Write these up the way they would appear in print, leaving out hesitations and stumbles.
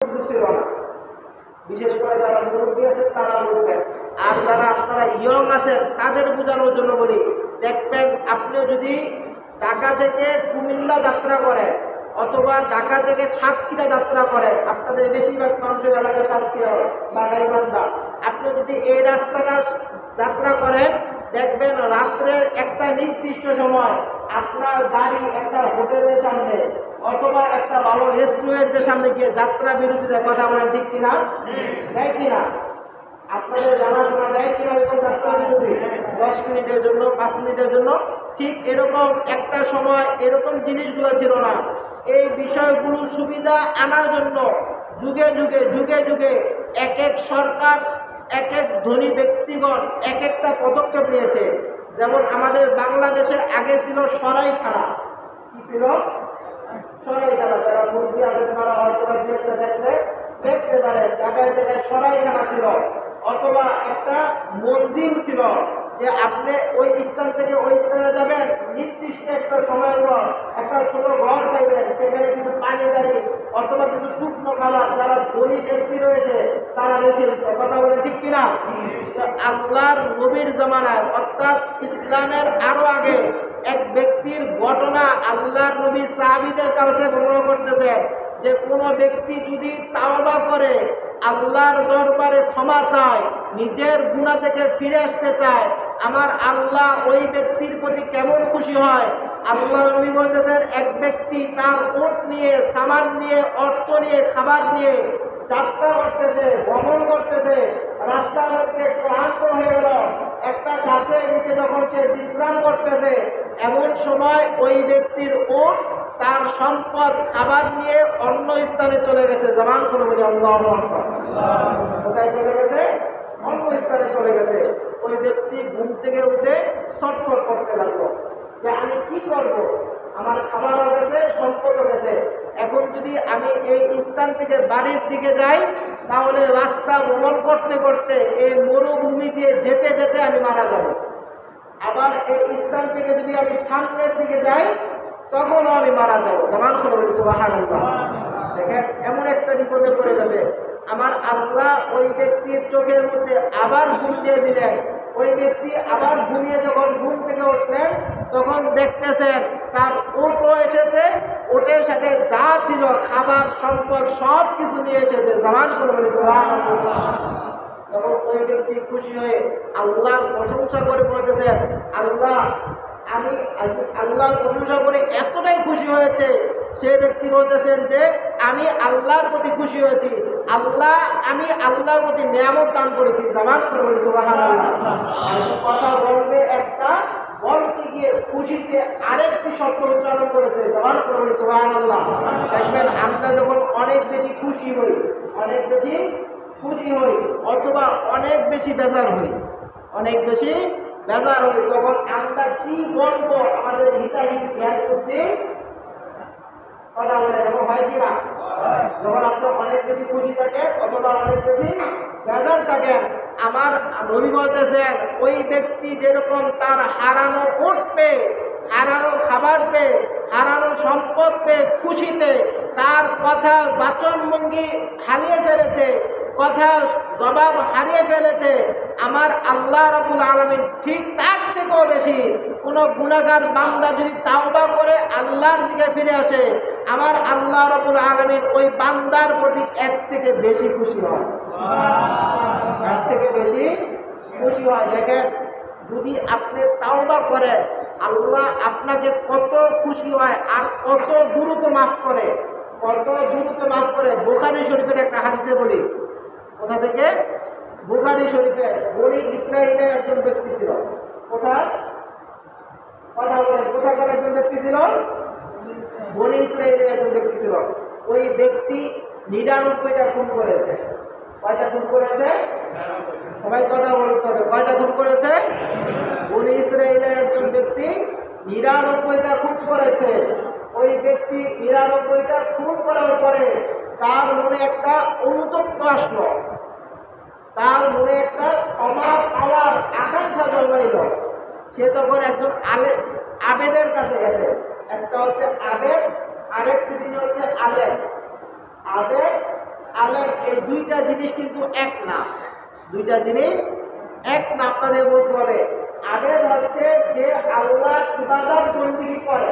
ছিল না। বিশেষ করে যারা মুরব্বী আছেন তারা বলবেন, আর যারা আপনারা ইয়ং আছেন তাদের বোঝানোর জন্য বলি, দেখবেন আপনিও যদি ঢাকা থেকে কুমিল্লা যাত্রা করেন অথবা ঢাকা থেকে সাতক্ষীরা যাত্রা করেন, আপনাদের বেশিরভাগ মানুষের এলাকায় সাতক্ষীরা বা গাইবান্ধা, আপনি যদি এই রাস্তাটা যাত্রা করেন দেখবেন রাত্রের একটা নির্দিষ্ট সময় আপনার গাড়ি একটা হোটেলের সামনে অথবা একটা ভালো রেস্টুরেন্টের সামনে গিয়ে যাত্রা বিরতিতে কথা বলেন, ঠিক কিনা? দেয় কিনা? আপনাদের জানাশোনা দেয় কিনা এরকম যাত্রা বিরতি 10 মিনিটের জন্য, 5 মিনিটের জন্য? ঠিক এরকম একটা সময় এরকম জিনিসগুলো ছিল না। এই বিষয়গুলো সুবিধা আনার জন্য যুগে যুগে যুগে যুগে এক এক সরকার, এক এক ধনী ব্যক্তিগণ এক একটা পদক্ষেপ নিয়েছে। যেমন আমাদের বাংলাদেশে আগে ছিল সরাইখানা। কি ছিল? সরাইখানা। যারা মুরব্বী আছেন তারা হয়তো দেখতে পারে, জায়গায় জায়গায় সরাইখানা ছিল, অথবা একটা মঞ্জিল ছিল যে আপনি ওই স্থান থেকে ওই স্থানে যাবেন, নির্দিষ্ট একটা সময়ের পর একটা ছোট ঘর পাইবেন, সেখানে কিছু পানি দাঁড়ি অথবা কিছু শুকনো খাবার যারা ধনী ব্যক্তি রয়েছে তারা রেখে দিত। কথা বলে ঠিক কিনা? আল্লাহর নবীর জামানায় অর্থাৎ ইসলামের আরো আগে এক ব্যক্তির ঘটনা আল্লাহর নবী সাহাবীদের কাছে বর্ণনা করতেছেন যে কোনো ব্যক্তি যদি তাওবা করে আল্লাহর দরবারে ক্ষমা চায়, নিজের গুনাহ থেকে ফিরে আসতে চায়, আমার আল্লাহ ওই ব্যক্তির প্রতি কেমন খুশি হয়। আল্লাহ নবী বলতেছেন, এক ব্যক্তি তার উট নিয়ে, সামান নিয়ে, অর্থ নিয়ে, খাবার নিয়ে যাত্রা করতেছে, ভ্রমণ করতেছে, রাস্তার মধ্যে ক্লান্ত হয়ে গেল, একটা গাছের নিচে যখন সে বিশ্রাম করতেছে, এমন সময় ওই ব্যক্তির উট তার সম্পদ খাবার নিয়ে অন্য স্থানে চলে গেছে। জামান করে বলি আল্লাহু আকবার। কোথায় চলে গেছে? অন্য স্থানে চলে গেছে। ওই ব্যক্তি ঘুম থেকে উঠে ছটফট করতে লাগলো যে আমি কি করব, আমার খাবারও গেছে, সম্পদও গেছে, এখন যদি আমি এই স্থান থেকে বাড়ির দিকে যাই তাহলে রাস্তা ভ্রমণ করতে করতে এই মরুভূমি দিয়ে যেতে যেতে আমি মারা যাব। আবার এই স্থান থেকে যদি আমি সামনের দিকে যাই তখনও আমি মারা যাবো। জামান করে বলি সুবহানাল্লাহ। দেখেন এমন একটা বিপদে পড়ে গেছে। আমার আল্লাহ ওই ব্যক্তির চোখের মধ্যে আবার ঘুম দিয়ে দিলেন। ওই ব্যক্তি আবার ঘুমিয়ে যখন ঘুম থেকে উঠলেন তখন দেখতেছেন তার উটও এসেছে, উটের সাথে যা ছিল খাবার সম্পদ সব কিছু নিয়ে এসেছে। জামান করে বলি সুবহানাল্লাহ। তখন ওই ব্যক্তি খুশি হয়ে আল্লাহর প্রশংসা করে বলতেছেন, আল্লাহ আমি আল্লাহর প্রশংসা করে এতটাই খুশি হয়েছে। সে ব্যক্তি বলতেছেন যে আমি আল্লাহর প্রতি খুশি হয়েছি, আমি আল্লাহর প্রতি নিয়ামত দান করেছি। জামান করে বলি সুবহানাল্লাহ। কথা বলবে একটা, বলতে গিয়ে খুশিতে আরেকটি শব্দ উচ্চারণ করেছে। জামান করে বলি সুবহানাল্লাহ। দেখবেন আমরা যখন অনেক বেশি খুশি হই, অনেক বেশি খুশি হই অথবা অনেক বেশি বেজার হই, অনেক বেশি বেজার হই, তখন আমরা কি বলবো আমাদের হিতাহিত জ্ঞান করতে কথা বলে। এমন হয় কিনা? যখন আপনি অনেক বেশি খুশি থাকেন অথবা অনেক বেশি বেজার থাকেন, আমার নবী বলতেছেন ওই ব্যক্তি যেরকম তার হারানো উট পেয়ে, হারানো খাবার পেয়ে, হারানো সম্পদ পেয়ে খুশিতে তার কথা বাচনভঙ্গি হারিয়ে ফেলেছে, কথা জবাব হারিয়ে ফেলেছে, আমার আল্লাহ রাব্বুল আলামিন ঠিক তার থেকেও বেশি কোনো গুনাহগার বান্দা যদি তাওবা করে আল্লাহর দিকে ফিরে আসে, আমার আল্লাহ রাব্বুল আলামিন ওই বান্দার প্রতি এর থেকে বেশি খুশি হয়, এর থেকে বেশি খুশি হয়। দেখেন যদি আপনি তাওবা করেন আল্লাহ আপনাকে কত খুশি হয় আর কত দ্রুত মাফ করে, কত দ্রুত মাফ করে। বুখারী শরীফের একটা হাদিসে বলি, কোথা থেকে? বুখারী শরীফে বনি ইসরাঈলের একজন ব্যক্তি ছিল। কোথায়? কথা বলেন, কোথাকার একজন ব্যক্তি ছিল? বনি ইসরাঈলের একজন ব্যক্তি ছিল। ওই ব্যক্তি 99টা খুন করেছে। কয়টা খুন করেছে? সবাই কথা বলতে হবে। কয়টা খুন করেছে? বনি ইসরাঈলের একজন ব্যক্তি 99টা খুন করেছে। ওই ব্যক্তি 99টা খুন করার পরে তার মনে একটা অনুতপ্ত আসলো, তার মনে একটা ক্ষমা পাওয়ার আকাঙ্ক্ষা জন্মাইল। সে তখন একজন আবেদের কাছে গেছে। একটা হচ্ছে আবেদ, আরেক শ্রেণী হচ্ছে আলেম। আবেদ আলেম, এই দুইটা জিনিস কিন্তু এক না। দুইটা জিনিস এক না, আপনাদের বুঝতে হবে। আবেদ হচ্ছে যে আল্লাহ ইবাদত বন্দেগী করে,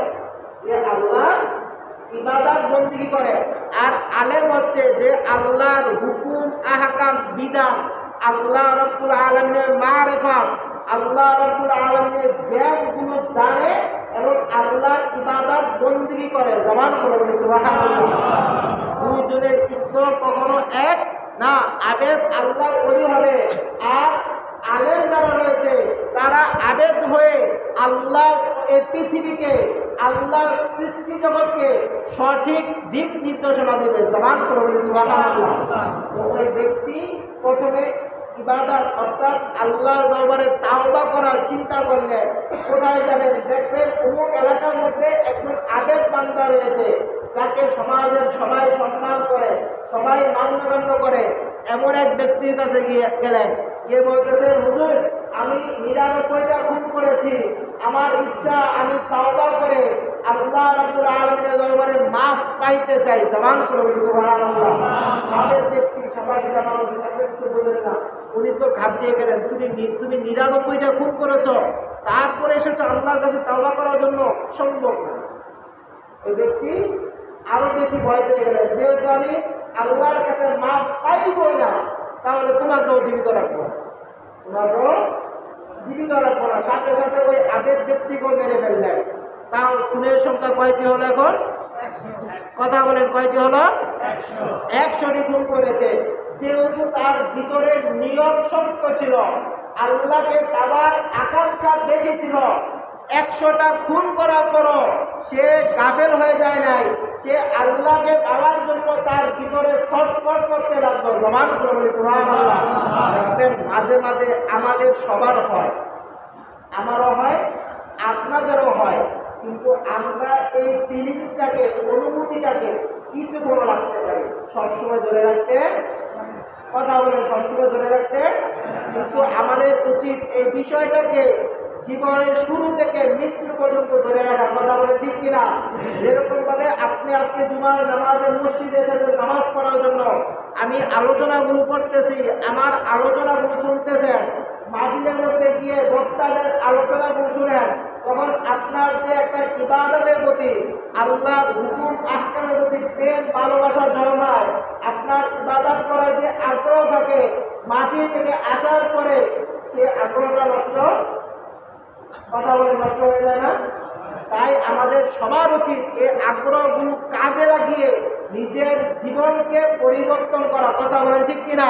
যে আল্লাহ ইবাদত বন্দেগী করে। আর আলেম হচ্ছে যে আল্লাহর হুকুম আহকাম বিধান, আল্লাহ রাব্বুল আলামিনের মারিফাত, আল্লাহ রাব্বুল আলামিনের জ্ঞানগুলো জানে এবং আল্লাহর ইবাদত বন্দেগী করে। জবান খুলে বলি সুবহানাল্লাহ। দুজনের স্তর কখনো এক না। আবেদ আল্লাহর ওলি হবে, আর আলেম যারা রয়েছে তারা আবেদ হয়ে আল্লাহ এই পৃথিবীকে, আল্লাহর সৃষ্টি জগৎকে সঠিক দিক নির্দেশনা দেবে। জবান খুলে বলি সুবহানাল্লাহ। ওই ব্যক্তি প্রথমে ইবাদত অর্থাৎ আল্লাহর দরবারে তাওবা করার চিন্তা করলেন। কোথায় যাবেন? দেখবেন অমুক এলাকার মধ্যে একজন আবেদ বান্দা রয়েছে, তাকে সমাজের সবাই সম্মান করে, সবাই মান্যগণ্য করে। এমন এক ব্যক্তির কাছে গেলেন, গিয়ে বলতেছেন, হুজুর আমি 99টা খুন করেছি, আমার ইচ্ছা আমি তাওবা করে আল্লাহ রাব্বুল আলামিনের দরবারে মাফ পাইতে চাই। জবান খুলে বলি সুবহানাল্লাহ। আবেদ ব্যক্তি সাধারণ মানুষ, তাকে কিছু বললেন না। উনি তো ঘাবড়িয়ে গেলেন, তুমি 99টা খুন করেছ, তারপরে এসেছো আল্লাহর কাছে তাওবা করার জন্য, সম্ভব না। ওই ব্যক্তি আরো বেশি ভয় পেয়ে গেলেন, যেহেতু আমি আল্লাহর কাছে মাফ পাইবই না, তাহলে তোমাকেও জীবিত রাখবো, তোমাকেও জীবিত রাখবো না। সাথে সাথে ওই আবেদ ব্যক্তিকেও মেরে ফেললেন। তাও খুনের সংখ্যা কয়টি হলো এখন? কথা বলেন, কয়টি হলো? 100টি খুন করেছে। যেহেতু তার ভিতরে নিয়ম শক্ত ছিল, আল্লাহকে পাওয়ার আকাঙ্ক্ষা বেশি ছিল, 100টা খুন করার পরও সে গাফেল হয়ে যায় নাই, সে আল্লাহকে পাওয়ার জন্য তার ভিতরে ছটফট করতে লাগলো। জবান করে বলি সুবহানাল্লাহ। দেখবেন মাঝে মাঝে আমাদের সবার হয়, আমারও হয়, আপনাদেরও হয়, কিন্তু আমরা এই ফিলিংসটাকে, অনুভূতিটাকে কিছুক্ষণ রাখতে পারি, সবসময় ধরে রাখতে, কথা বলেন, সবসময় ধরে রাখতে। কিন্তু আমাদের উচিত এই বিষয়টাকে জীবনের শুরু থেকে মৃত্যু পর্যন্ত ধরে রাখা। কথা বলে ঠিক কিনা? যেরকম ভাবে আপনি আজকে জুমার নামাজের মসজিদে এসেছেন নামাজ পড়ার জন্য, আমি আলোচনাগুলো করতেছি, আমার আলোচনাগুলো শুনতেছেন, মাহফিলের মধ্যে গিয়ে বক্তাদের আলোচনাগুলো শুনেন, তখন আপনার যে একটা ইবাদতের প্রতি, আল্লাহর হুকুম আহকামের প্রতি প্রেম ভালোবাসা জন্মায়, আপনার ইবাদত করার যে আগ্রহ থাকে, মাহফিল থেকে আসার পরে সে আগ্রহটা নষ্ট, কথা বলে নষ্ট হয়ে যায় না? তাই আমাদের সবার উচিত এই আগ্রহগুলো কাজে লাগিয়ে নিজের জীবনকে পরিবর্তন করা। কথা বলেন ঠিক কিনা?